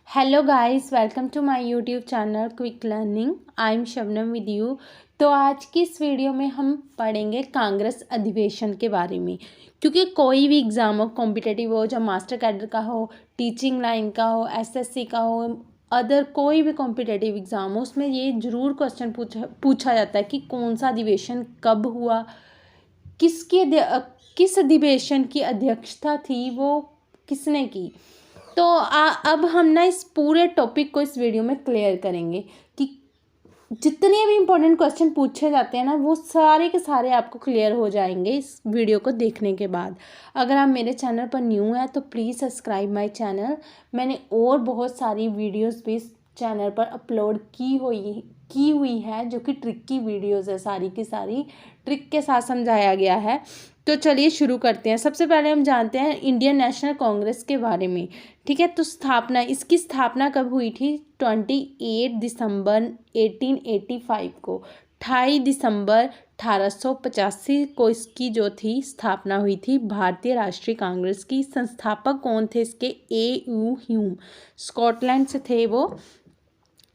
Hello guys, welcome to my YouTube channel quick learning. I am Shabnam with you. तो आज की इस video में हम पढ़ेंगे कांग्रेस अधिवेशन के बारे में, क्योंकि कोई भी एग्ज़ाम हो, कॉम्पिटिटिव हो, चाहे मास्टर कैडर का हो, टीचिंग लाइन का हो, एसएससी का हो, अदर कोई भी कॉम्पिटिटिव एग्ज़ाम हो, उसमें ये ज़रूर क्वेश्चन पूछा जाता है कि कौन सा अधिवेशन कब हुआ, किस अधिवेशन की अध्यक्षता थी, वो किसने की। तो अब हम ना इस पूरे टॉपिक को इस वीडियो में क्लियर करेंगे कि जितने भी इम्पोर्टेंट क्वेश्चन पूछे जाते हैं ना, वो सारे के सारे आपको क्लियर हो जाएंगे इस वीडियो को देखने के बाद। अगर आप मेरे चैनल पर न्यू हैं तो प्लीज़ सब्सक्राइब माय चैनल। मैंने और बहुत सारी वीडियोस भी इस चैनल पर अपलोड की हुई है, जो कि ट्रिक की वीडियोस है, सारी की सारी ट्रिक के साथ समझाया गया है। तो चलिए शुरू करते हैं। सबसे पहले हम जानते हैं इंडियन नेशनल कांग्रेस के बारे में। ठीक है, तो इसकी स्थापना कब हुई थी? 28 दिसंबर 1885 को। 28 दिसंबर 1885 को इसकी जो थी स्थापना हुई थी, भारतीय राष्ट्रीय कांग्रेस की। संस्थापक कौन थे इसके? ए.यू. ह्यूम, स्कॉटलैंड से थे वो।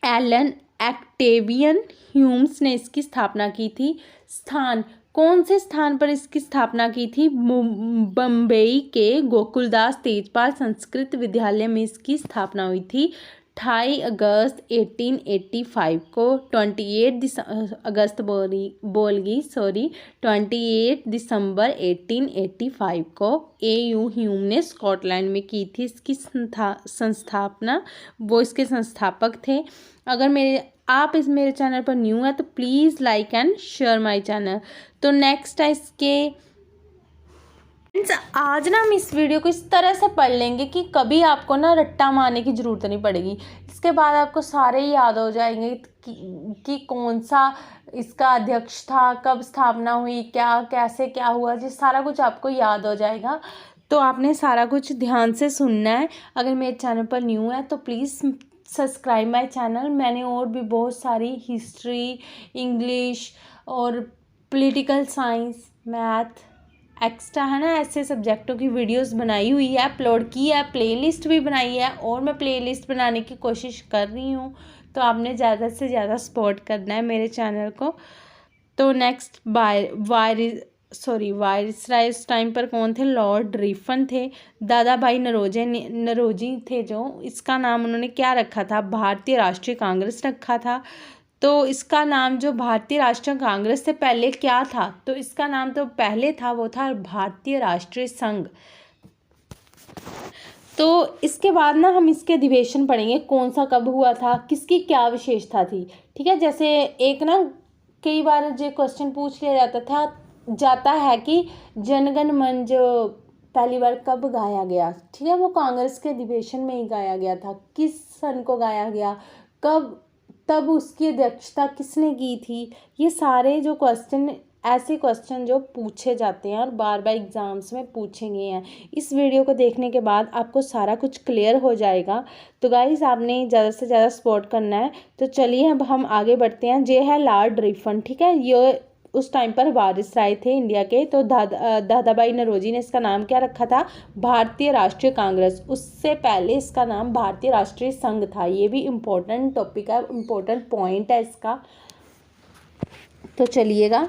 एलन एक्टेवियन ह्यूम्स ने इसकी स्थापना की थी। स्थान, कौन से स्थान पर इसकी स्थापना की थी? बम्बई के गोकुलदास तेजपाल संस्कृत विद्यालय में इसकी स्थापना हुई थी 28 अगस्त 1885 को। 28 दिसंबर 1885 को ए.यू. ह्यूम ने स्कॉटलैंड में की थी इसकी संस्थापना। वो इसके संस्थापक थे। अगर आप मेरे चैनल पर न्यू है तो please like and share my channel. तो नेक्स्ट है इसके। आज ना हम इस वीडियो को इस तरह से पढ़ लेंगे कि कभी आपको ना रट्टा मारने की ज़रूरत नहीं पड़ेगी। इसके बाद आपको सारे याद हो जाएंगे कि कौन सा इसका अध्यक्ष था, कब स्थापना हुई, क्या कैसे क्या हुआ, जी सारा कुछ आपको याद हो जाएगा। तो आपने सारा कुछ ध्यान से सुनना है। अगर मेरे चैनल पर न्यू है तो प्लीज़ सब्सक्राइब माय चैनल। मैंने और भी बहुत सारी हिस्ट्री, इंग्लिश और पॉलिटिकल साइंस, मैथ एक्स्ट्रा है ना, ऐसे सब्जेक्टों की वीडियोस बनाई हुई है, अपलोड की है, प्लेलिस्ट भी बनाई है और मैं प्लेलिस्ट बनाने की कोशिश कर रही हूँ। तो आपने ज़्यादा से ज़्यादा सपोर्ट करना है मेरे चैनल को। तो नेक्स्ट वायसराय उस टाइम पर कौन थे? लॉर्ड रिफन थे। दादा भाई नरोजी थे, जो इसका नाम उन्होंने क्या रखा था? भारतीय राष्ट्रीय कांग्रेस रखा था। तो इसका नाम जो भारतीय राष्ट्रीय कांग्रेस से पहले क्या था? तो इसका नाम तो पहले था, वो था भारतीय राष्ट्रीय संघ। तो इसके बाद ना हम इसके अधिवेशन पढ़ेंगे, कौन सा कब हुआ था, किसकी क्या विशेषता थी। ठीक है, जैसे एक ना कई बार जो क्वेश्चन पूछ लिया जाता है कि जनगण मन जो पहली बार कब गाया गया। ठीक है, वो कांग्रेस के अधिवेशन में ही गाया गया था। किस सन को गाया गया, कब, तब उसकी अध्यक्षता किसने की थी। ये सारे जो क्वेश्चन, ऐसे क्वेश्चन जो पूछे जाते हैं और बार बार एग्जाम्स में पूछे गए हैं, इस वीडियो को देखने के बाद आपको सारा कुछ क्लियर हो जाएगा। तो गाइस, आपने ज़्यादा से ज़्यादा सपोर्ट करना है। तो चलिए अब हम आगे बढ़ते हैं। ये है लॉर्ड रिफन। ठीक है, ये उस टाइम पर वारिसराय थे इंडिया के। तो दादा भाई नरोजी ने इसका नाम क्या रखा था? भारतीय राष्ट्रीय कांग्रेस। उससे पहले इसका नाम भारतीय राष्ट्रीय संघ था। ये भी इम्पोर्टेंट टॉपिक है, इम्पोर्टेंट पॉइंट है इसका। तो चलिएगा,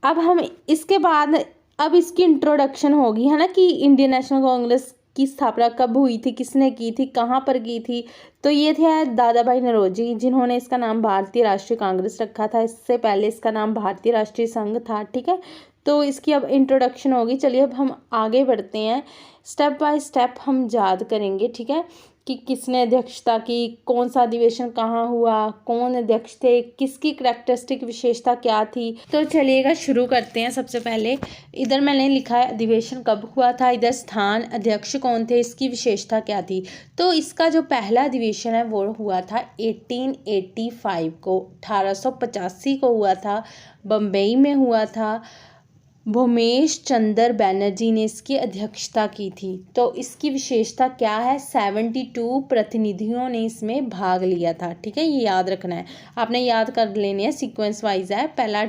अब हम इसके बाद अब इसकी इंट्रोडक्शन होगी, है ना, कि इंडियन नेशनल कांग्रेस की स्थापना कब हुई थी, किसने की थी, कहाँ पर की थी। तो ये थे दादा भाई नरोजी, जिन्होंने इसका नाम भारतीय राष्ट्रीय कांग्रेस रखा था। इससे पहले इसका नाम भारतीय राष्ट्रीय संघ था। ठीक है, तो इसकी अब इंट्रोडक्शन होगी। चलिए अब हम आगे बढ़ते हैं, स्टेप बाय स्टेप हम याद करेंगे। ठीक है, कि किसने अध्यक्षता की, कौन सा अधिवेशन कहाँ हुआ, कौन अध्यक्ष थे, किसकी करैक्टरिस्टिक विशेषता क्या थी। तो चलिएगा शुरू करते हैं। सबसे पहले इधर मैंने लिखा है अधिवेशन कब हुआ था, इधर स्थान, अध्यक्ष कौन थे, इसकी विशेषता क्या थी। तो इसका जो पहला अधिवेशन है वो हुआ था 1885 को, 1885 को हुआ था, बम्बई में हुआ था। भूमेश चंद्र बैनर्जी ने इसकी अध्यक्षता की थी। तो इसकी विशेषता क्या है? 72 प्रतिनिधियों ने इसमें भाग लिया था। ठीक है, ये याद रखना है, आपने याद कर लेने हैं, सीक्वेंस वाइज है। पहला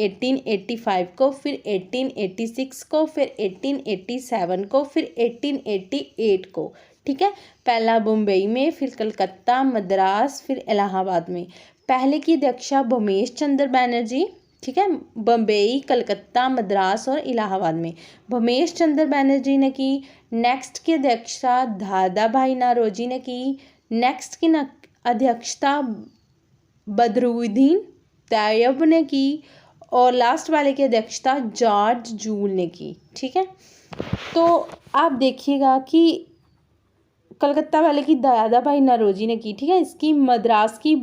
1885 को, फिर 1886 को, फिर 1887 को, फिर 1888 को। ठीक है, पहला मुंबई में, फिर कलकत्ता, मद्रास, फिर इलाहाबाद में। पहले की अध्यक्षा भूमेश चंद्र बैनर्जी, ठीक है, बम्बई, कलकत्ता, मद्रास और इलाहाबाद में भूमेश चंद्र बैनर्जी ने की। नेक्स्ट की अध्यक्षता दादा भाई नौरोजी ने की। नेक्स्ट की अध्यक्षता बदरुद्दीन तैयब ने की। और लास्ट वाले की अध्यक्षता जॉर्ज जूल ने की। ठीक है, तो आप देखिएगा कि कलकत्ता वाले की दादा भाई नौरोजी ने की, ठीक है, इसकी मद्रास की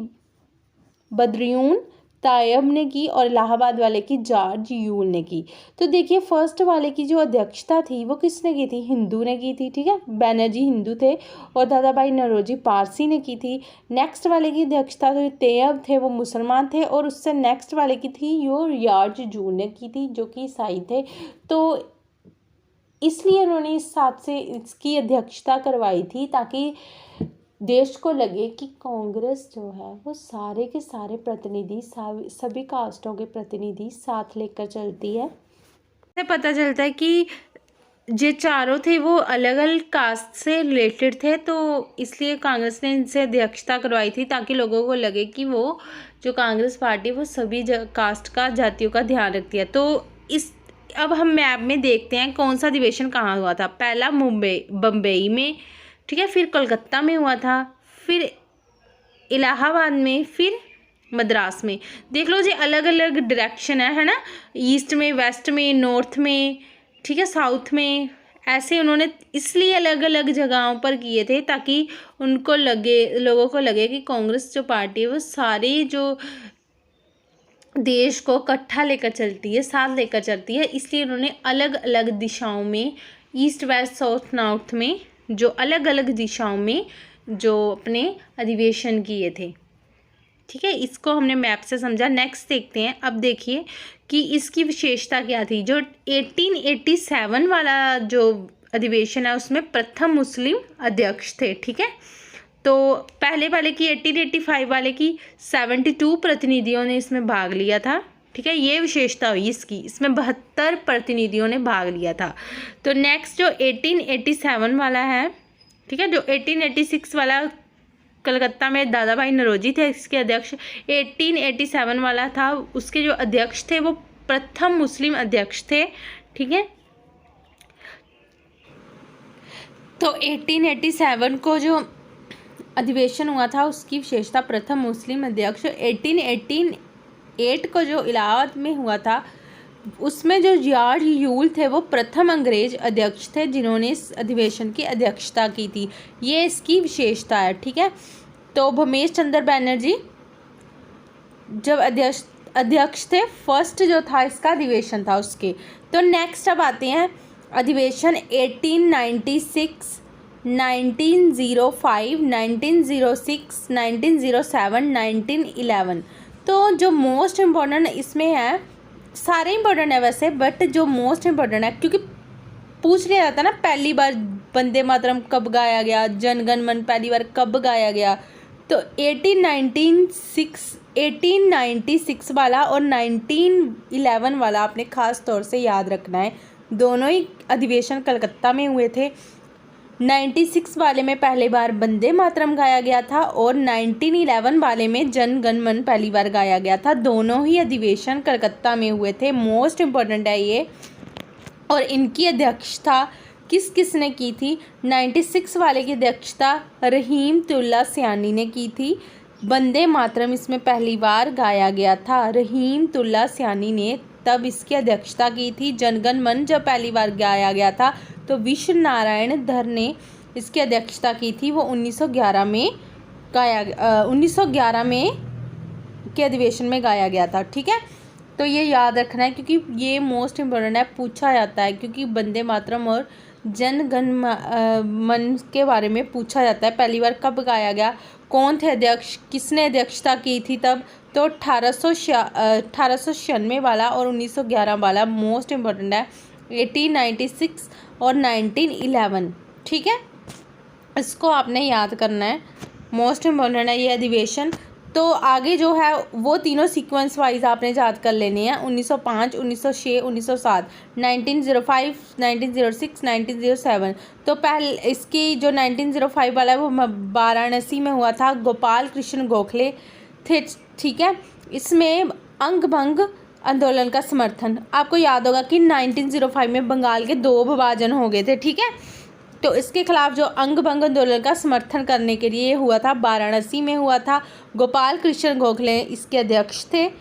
बदरुद्दीन तैयब ने की और इलाहाबाद वाले की जॉर्ज यूल ने की। तो देखिए फर्स्ट वाले की जो अध्यक्षता थी वो किसने की थी, हिंदू ने की थी। ठीक है, बैनर्जी हिंदू थे और दादा भाई नौरोजी पारसी ने की थी। नेक्स्ट वाले की अध्यक्षता जो तैयब थे वो मुसलमान थे और उससे नेक्स्ट वाले की थी जो जॉर्ज जूल ने की थी जो कि ईसाई थे। तो इसलिए उन्होंने इस हिसाब से इसकी अध्यक्षता करवाई थी ताकि देश को लगे कि कांग्रेस जो है वो सारे के सारे प्रतिनिधि, सभी कास्टों के प्रतिनिधि साथ लेकर चलती है। इससे पता चलता है कि जो चारों थे वो अलग अलग कास्ट से रिलेटेड थे, तो इसलिए कांग्रेस ने इनसे अध्यक्षता करवाई थी ताकि लोगों को लगे कि वो जो कांग्रेस पार्टी वो सभी कास्ट का, जातियों का ध्यान रखती है। तो अब हम मैप में देखते हैं कौन सा अधिवेशन कहाँ हुआ था। पहला बम्बई में, ठीक है, फिर कोलकाता में हुआ था, फिर इलाहाबाद में, फिर मद्रास में। देख लो जी अलग अलग डायरेक्शन है ना, ईस्ट में, वेस्ट में, नॉर्थ में, ठीक है, साउथ में, ऐसे उन्होंने इसलिए अलग अलग जगहों पर किए थे ताकि उनको लगे, लोगों को लगे कि कांग्रेस जो पार्टी है वो सारे जो देश को इकट्ठा लेकर चलती है, साथ लेकर चलती है। इसलिए उन्होंने अलग अलग दिशाओं में, ईस्ट वेस्ट साउथ नॉर्थ में, जो अलग अलग दिशाओं में जो अपने अधिवेशन किए थे। ठीक है, इसको हमने मैप से समझा। नेक्स्ट देखते हैं। अब देखिए कि इसकी विशेषता क्या थी। जो 1887 वाला जो अधिवेशन है उसमें प्रथम मुस्लिम अध्यक्ष थे। ठीक है, तो पहले वाले की 1885 वाले की 72 प्रतिनिधियों ने इसमें भाग लिया था। ठीक है, ये विशेषता हुई इसकी, इसमें 72 प्रतिनिधियों ने भाग लिया था। तो नेक्स्ट जो 1887 वाला है, ठीक है, जो 1886 वाला कलकत्ता में दादा भाई नौरोजी थे इसके अध्यक्ष, 1887 वाला था उसके जो अध्यक्ष थे वो प्रथम मुस्लिम अध्यक्ष थे। ठीक है, तो 1887 को जो अधिवेशन हुआ था उसकी विशेषता प्रथम मुस्लिम अध्यक्ष। 1888 को जो इलाहाबाद में हुआ था उसमें जो जॉर्ज यूल थे वो प्रथम अंग्रेज अध्यक्ष थे जिन्होंने इस अधिवेशन की अध्यक्षता की थी। ये इसकी विशेषता है। ठीक है, तो भूमेश चंद्र बैनर्जी जब अध्यक्ष थे, फर्स्ट जो था इसका अधिवेशन था उसके। तो नेक्स्ट अब आते हैं अधिवेशन 1896, 1905, 1906, 1907, 1911। तो जो मोस्ट इम्पोर्टेंट इसमें है, सारे इम्पोर्टेंट है वैसे, बट जो मोस्ट इम्पोर्टेंट है क्योंकि पूछ लिया जाता है ना पहली बार वंदे मातरम कब गाया गया, जन गण मन पहली बार कब गाया गया। तो 1896 वाला और 1911 वाला आपने ख़ास तौर से याद रखना है। दोनों ही अधिवेशन कलकत्ता में हुए थे। 96 वाले में पहली बार वंदे मातरम गाया गया था और 1911 वाले में जन गण मन पहली बार गाया गया था। दोनों ही अधिवेशन कलकत्ता में हुए थे। मोस्ट इम्पोर्टेंट है ये। और इनकी अध्यक्षता किस किस ने की थी। 96 वाले की अध्यक्षता रहीमतुल्लाह सयानी ने की थी। वंदे मातरम इसमें पहली बार गाया गया था, रहीमतुल्लाह सयानी ने तब इसकी अध्यक्षता की थी। जनगण मन जब पहली बार गाया गया था तो विश्व नारायण धर ने इसकी अध्यक्षता की थी। वो 1911 में गाया 1911 में के अधिवेशन में गाया गया था। ठीक है, तो ये याद रखना है क्योंकि ये मोस्ट इम्पोर्टेंट है, पूछा जाता है क्योंकि वंदे मातरम और जन गण मन के बारे में पूछा जाता है। पहली बार कब गाया गया, कौन थे अध्यक्ष, किसने अध्यक्षता की थी तब। तो 1896 वाला और 1911 वाला मोस्ट इम्पोर्टेंट है। 1896 और 1911। ठीक है, इसको आपने याद करना है, मोस्ट इम्पोर्टेंट है ये अधिवेशन। तो आगे जो है वो तीनों सीक्वेंस वाइज आपने याद कर लेने हैं। 1905, 1906, 1907, 1905, 1906, 1907। तो पहले इसकी जो 1905 वाला है वो वाराणसी में हुआ था, गोपाल कृष्ण गोखले थे, ठीक है। इसमें अंग भंग आंदोलन का समर्थन, आपको याद होगा कि 1905 में बंगाल के 2 विभाजन हो गए थे, ठीक है। तो इसके खिलाफ जो अंग भंग आंदोलन का समर्थन करने के लिए हुआ था, वाराणसी में हुआ था। गोपाल कृष्ण गोखले इसके अध्यक्ष थे।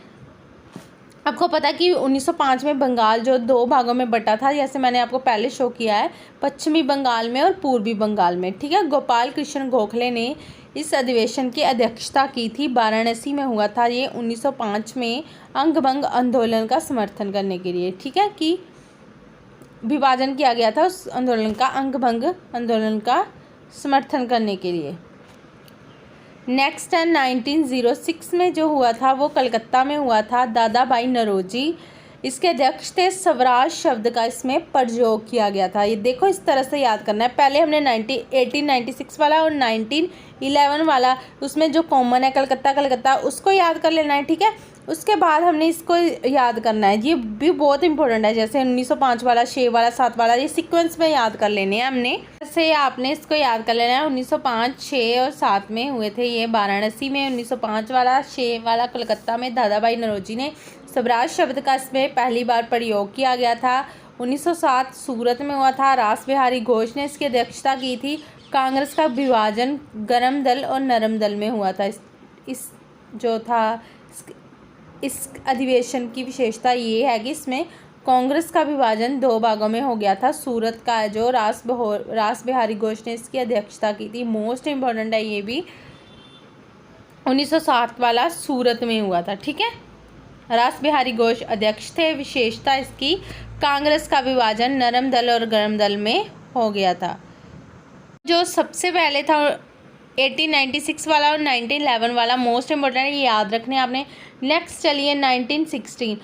आपको पता है कि 1905 में बंगाल जो 2 भागों में बटा था, जैसे मैंने आपको पहले शो किया है, पश्चिमी बंगाल में और पूर्वी बंगाल में, ठीक है। गोपाल कृष्ण गोखले ने इस अधिवेशन की अध्यक्षता की थी, वाराणसी में हुआ था ये 1905 में, अंग भंग आंदोलन का समर्थन करने के लिए, ठीक है, कि विभाजन किया गया था उस आंदोलन का, अंग भंग आंदोलन का समर्थन करने के लिए। नेक्स्ट है 1906 में जो हुआ था वो कलकत्ता में हुआ था, दादा भाई नौरोजी इसके अध्यक्ष थे। स्वराज शब्द का इसमें प्रयोग किया गया था। ये देखो इस तरह से याद करना है। पहले हमने 1896 वाला और 1911 वाला, उसमें जो कॉमन है कलकत्ता कलकत्ता, उसको याद कर लेना है, ठीक है। उसके बाद हमने इसको याद करना है, ये भी बहुत इंपॉर्टेंट है। जैसे 1905 वाला, 6 वाला, 7 वाला, ये सीक्वेंस में याद कर लेने हैं हमने। जैसे आपने इसको याद कर लेना है, 1905, 6 और 7 में हुए थे ये वाराणसी में, 1905 वाला, 6 वाला कलकत्ता में। दादा भाई नौरोजी ने स्वराज शब्द का इसमें पहली बार प्रयोग किया गया था। 1907 सूरत में हुआ था, रास बिहारी घोष ने इसकी अध्यक्षता की थी। कांग्रेस का विभाजन गर्म दल और नरम दल में हुआ था। इस जो था इस अधिवेशन की विशेषता ये है कि इसमें कांग्रेस का विभाजन 2 भागों में हो गया था। सूरत का जो रास बिहारी घोष ने इसकी अध्यक्षता की थी। मोस्ट इम्पोर्टेंट है ये भी, 1907 वाला सूरत में हुआ था, ठीक है। रास बिहारी घोष अध्यक्ष थे। विशेषता इसकी, कांग्रेस का विभाजन नरम दल और गर्म दल में हो गया था। जो सबसे पहले था 1896 वाला और 1911 वाला, मोस्ट इम्पोर्टेंट है, ये याद रखने आपने। नेक्स्ट चलिए 1916,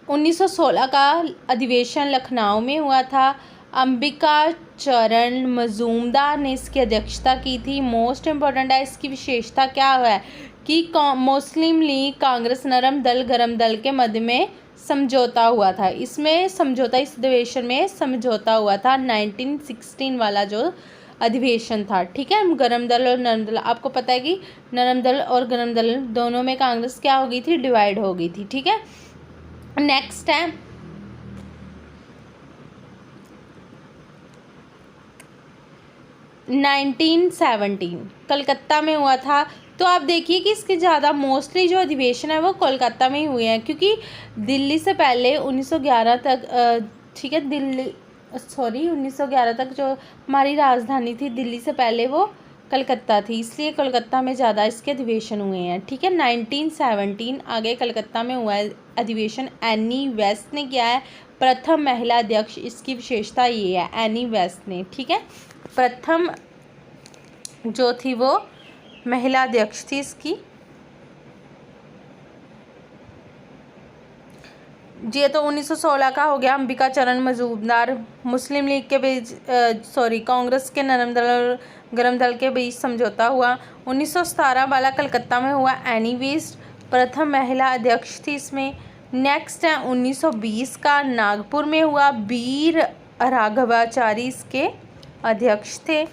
1916 का अधिवेशन लखनऊ में हुआ था। अंबिका चरण मजूमदार ने इसकी अध्यक्षता की थी। मोस्ट इम्पोर्टेंट है, इसकी विशेषता क्या है कि मुस्लिम लीग, कांग्रेस, नरम दल, गरम दल के मध्य में समझौता हुआ था। इसमें समझौता, इस अधिवेशन में समझौता हुआ था। 1916 वाला जो अधिवेशन था, ठीक है। गरम दल और नरम दल, आपको पता है कि नरम दल और गरम दल दोनों में कांग्रेस क्या हो गई थी, डिवाइड हो गई थी, ठीक है। नेक्स्ट है 1917, कलकत्ता में हुआ था। तो आप देखिए कि इसके ज़्यादा मोस्टली जो अधिवेशन है वो कोलकाता में ही हुए हैं, क्योंकि दिल्ली से पहले 1911 तक, ठीक है, 1911 तक जो हमारी राजधानी थी दिल्ली से पहले वो कलकत्ता थी, इसलिए कलकत्ता में ज़्यादा इसके अधिवेशन हुए हैं, ठीक है। 1917 आगे कलकत्ता में हुआ है अधिवेशन। एनी वेस्ट ने किया है, प्रथम महिला अध्यक्ष। इसकी विशेषता ये है, एनी वेस्ट ने, ठीक है, प्रथम जो थी वो महिला अध्यक्ष थी इसकी। ये तो 1916 का हो गया। अंबिका चरण मजूमदार, मुस्लिम लीग के बीच कांग्रेस के नरम दल और गरम दल के बीच समझौता हुआ। 1917 वाला कलकत्ता में हुआ। एनी वेस्ट प्रथम महिला अध्यक्ष थी इसमें। नेक्स्ट है 1920 का, नागपुर में हुआ। वीर राघवाचारी इसके अध्यक्ष थे।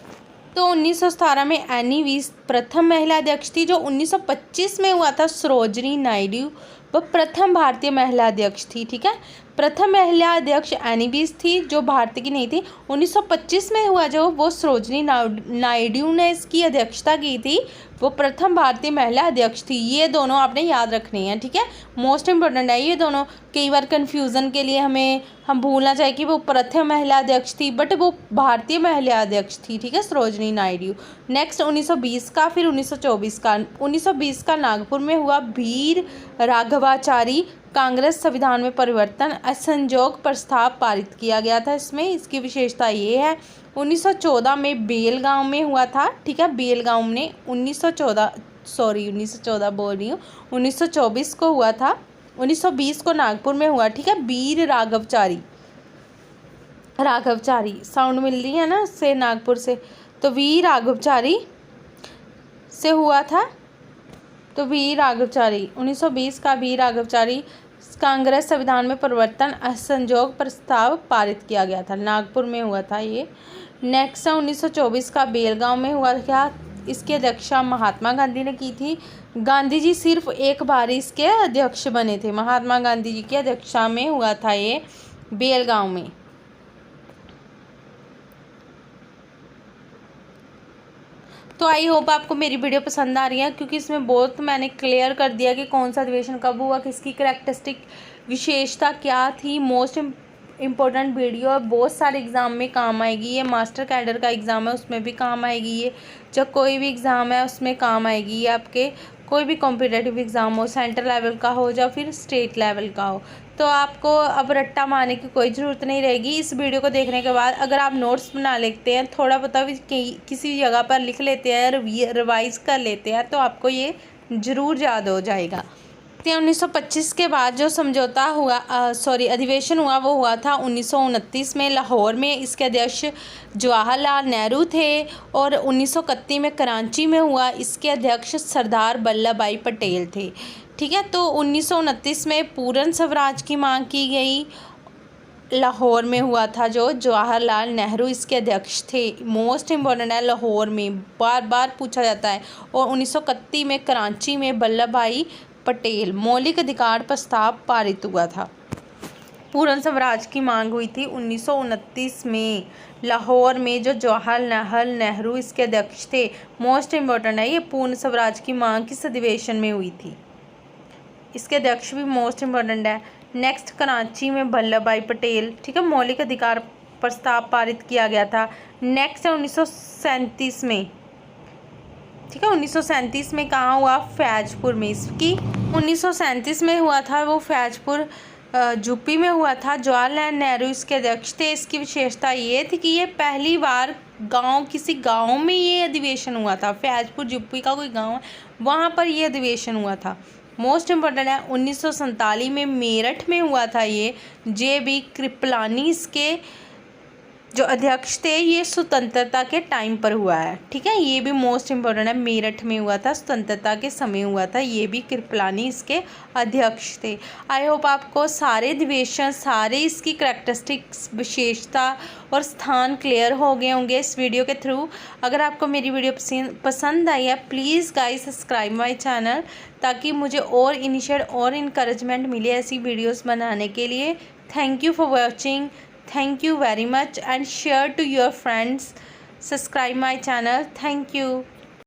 तो 1917 में एनी वेस्ट प्रथम महिला अध्यक्ष थी। जो 1925 में हुआ था, सरोजनी नायडू वो प्रथम भारतीय महिला अध्यक्ष थी, ठीक है। प्रथम महिला अध्यक्ष एनी वेस्ट थी जो भारत की नहीं थी। 1925 में हुआ जो, वो सरोजनी नायडू ने इसकी अध्यक्षता की थी, वो प्रथम भारतीय महिला अध्यक्ष थी। ये दोनों आपने याद रखने हैं, ठीक है, मोस्ट इम्पोर्टेंट है ये दोनों। कई बार कन्फ्यूज़न के लिए हम भूलना चाहिए कि वो प्रथम महिला अध्यक्ष थी, बट वो भारतीय महिला अध्यक्ष थी, ठीक है, सरोजनी नायडू। नेक्स्ट 1920 का, फिर 1924 का। 1920 का नागपुर में हुआ। वीर राघवाचारी, कांग्रेस संविधान में परिवर्तन, असंजोग प्रस्ताव पारित किया गया था इसमें। इसकी विशेषता ये है। 1914 में बेलगांव में हुआ था, ठीक है, बेलगांव में 1914 बोल रही हूँ, 1924 को हुआ था। 1920 को नागपुर में हुआ, ठीक है। वीर राघवचारी साउंड मिल रही है ना से नागपुर से, तो वीर राघवचारी से हुआ था। तो वी राघवचारी 1920 का वी राघवचारी कांग्रेस संविधान में परिवर्तन असंजोग प्रस्ताव पारित किया गया था, नागपुर में हुआ था ये। नेक्स्ट है 1924 का बेलगांव में हुआ था, इसकी अध्यक्षता महात्मा गांधी ने की थी। गांधी जी सिर्फ एक बार इसके अध्यक्ष बने थे, महात्मा गांधी जी की अध्यक्षता में हुआ था ये बेलगांव में। तो आई होप आपको मेरी वीडियो पसंद आ रही है, क्योंकि इसमें बहुत मैंने क्लियर कर दिया कि कौन सा अधिवेशन कब हुआ, किसकी करैक्टरिस्टिक विशेषता क्या थी। मोस्ट इम्पोर्टेंट वीडियो है, बहुत सारे एग्ज़ाम में काम आएगी ये। मास्टर कैडर का एग्ज़ाम है उसमें भी काम आएगी ये, जब कोई भी एग्ज़ाम है उसमें काम आएगी ये। आपके कोई भी कॉम्पिटिटिव एग्ज़ाम हो, सेंट्रल लेवल का हो या फिर स्टेट लेवल का हो, तो आपको अब रट्टा मारने की कोई ज़रूरत नहीं रहेगी। इस वीडियो को देखने के बाद अगर आप नोट्स बना लेते हैं, थोड़ा बहुत भी किसी जगह पर लिख लेते हैं, रिवाइज़ कर लेते हैं, तो आपको ये ज़रूर याद हो जाएगा। 1925 के बाद जो समझौता हुआ अधिवेशन हुआ वो हुआ था 1929 में लाहौर में। इसके अध्यक्ष जवाहरलाल नेहरू थे। और 1931 में कराची में हुआ, इसके अध्यक्ष सरदार वल्लभ भाई पटेल थे। ठीक है, तो 1929 में पूर्ण स्वराज की मांग की गई, लाहौर में हुआ था, जो जवाहरलाल नेहरू इसके अध्यक्ष थे। मोस्ट इम्पॉर्टेंट है, लाहौर में बार बार पूछा जाता है। और 1931 में कराची में वल्लभ भाई पटेल मौलिक अधिकार प्रस्ताव पारित हुआ था। पूर्ण स्वराज की मांग हुई थी 1929 में लाहौर में, जो जवाहरलाल नेहरू इसके अध्यक्ष थे। मोस्ट इम्पोर्टेंट है, ये पूर्ण स्वराज की मांग किस अधिवेशन में हुई थी, इसके अध्यक्ष भी मोस्ट इम्पोर्टेंट है। नेक्स्ट, कराची में वल्लभ भाई पटेल, ठीक है, मौलिक अधिकार प्रस्ताव पारित किया गया था। नेक्स्ट है 1937 में, ठीक है, 1937 में कहाँ हुआ, फैजपुर में। इसकी 1937 में हुआ था वो फैजपुर यूपी में हुआ था। जवाहरलाल नेहरू इसके अध्यक्ष थे। इसकी विशेषता ये थी कि ये पहली बार किसी गांव में ये अधिवेशन हुआ था। फैजपुर यूपी का कोई गांव है, वहाँ पर ये अधिवेशन हुआ था। मोस्ट इम्पोर्टेंट है, 1947 में मेरठ में हुआ था ये। JB कृपलानी इसके जो अध्यक्ष थे, ये स्वतंत्रता के टाइम पर हुआ है। ठीक है, ये भी मोस्ट इम्पोर्टेंट है, मेरठ में हुआ था, स्वतंत्रता के समय हुआ था। ये भी कृपलानी इसके अध्यक्ष थे। आई होप आपको सारे अधिवेशन, सारे इसकी करैक्टरिस्टिक्स, विशेषता और स्थान क्लियर हो गए होंगे इस वीडियो के थ्रू। अगर आपको मेरी वीडियो पसंद आई है, please guys subscribe my channel, ताकि मुझे और इनिशिएट और इनकरेजमेंट मिले ऐसी वीडियोज़ बनाने के लिए। Thank you for watching. Thank you very much and share to your friends. Subscribe my channel. Thank you.